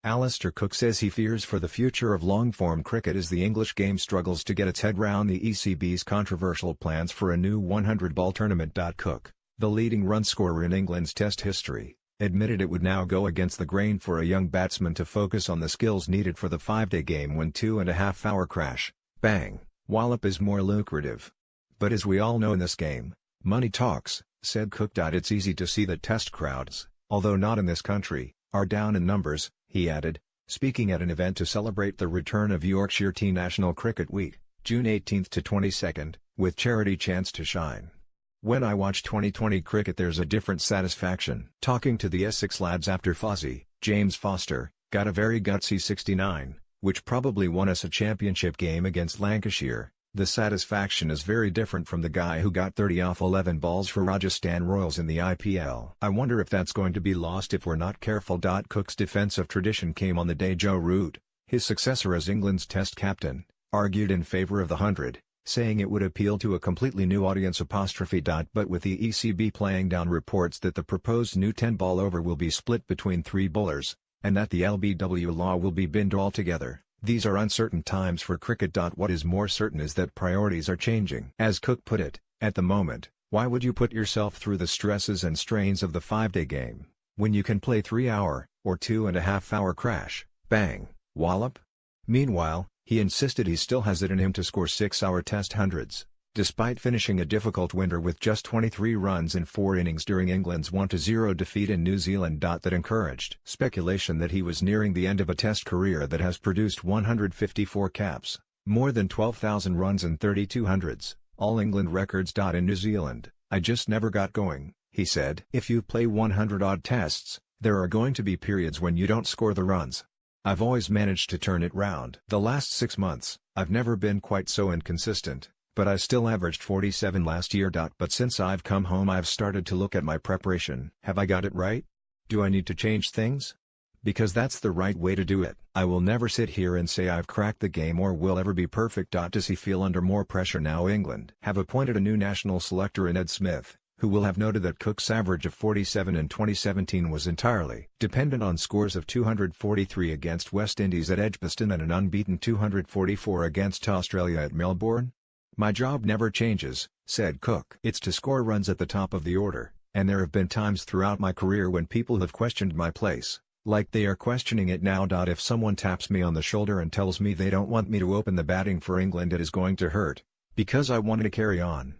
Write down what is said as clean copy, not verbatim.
Alistair Cook says he fears for the future of long-form cricket as the English game struggles to get its head round the ECB's controversial plans for a new 100-ball tournament. Cook, the leading run scorer in England's Test history, admitted it would now go against the grain for a young batsman to focus on the skills needed for the 5-day game when 2.5-hour crash, bang, wallop is more lucrative. But as we all know in this game, money talks, said Cook. It's easy to see that Test crowds, although not in this country, are down in numbers, he added, speaking at an event to celebrate the return of Yorkshire National Cricket Week, June 18 to 22, with charity Chance to Shine. When I watch 2020 cricket there's a different satisfaction. Talking to the Essex lads after Fozzie, James Foster, got a very gutsy 69, which probably won us a championship game against Lancashire. The satisfaction is very different from the guy who got 30 off 11 balls for Rajasthan Royals in the IPL. I wonder if that's going to be lost if we're not careful. Cook's defense of tradition came on the day Joe Root, his successor as England's Test captain, argued in favour of the 100, saying it would appeal to a completely new audience. But with the ECB playing down reports that the proposed new 10-ball over will be split between 3 bowlers, and that the LBW law will be binned altogether, these are uncertain times for cricket. What is more certain is that priorities are changing. As Cook put it, at the moment, why would you put yourself through the stresses and strains of the 5-day game, when you can play 3-hour, or 2.5-hour crash, bang, wallop? Meanwhile, he insisted he still has it in him to score 6-hour Test hundreds, despite finishing a difficult winter with just 23 runs in 4 innings during England's 1-0 defeat in New Zealand. That encouraged speculation that he was nearing the end of a Test career that has produced 154 caps, more than 12,000 runs and 32 hundreds, all England records. In New Zealand, I just never got going, he said. If you play 100-odd tests, there are going to be periods when you don't score the runs. I've always managed to turn it round. The last 6 months, I've never been quite so inconsistent, but I still averaged 47 last year. But since I've come home I've started to look at my preparation. Have I got it right? Do I need to change things? Because that's the right way to do it. I will never sit here and say I've cracked the game or will ever be perfect. Does he feel under more pressure now? England have appointed a new national selector in Ed Smith, who will have noted that Cook's average of 47 in 2017 was entirely dependent on scores of 243 against West Indies at Edgbaston and an unbeaten 244 against Australia at Melbourne. My job never changes, said Cook. It's to score runs at the top of the order, and there have been times throughout my career when people have questioned my place, like they are questioning it now. If someone taps me on the shoulder and tells me they don't want me to open the batting for England, it is going to hurt, because I wanted to carry on.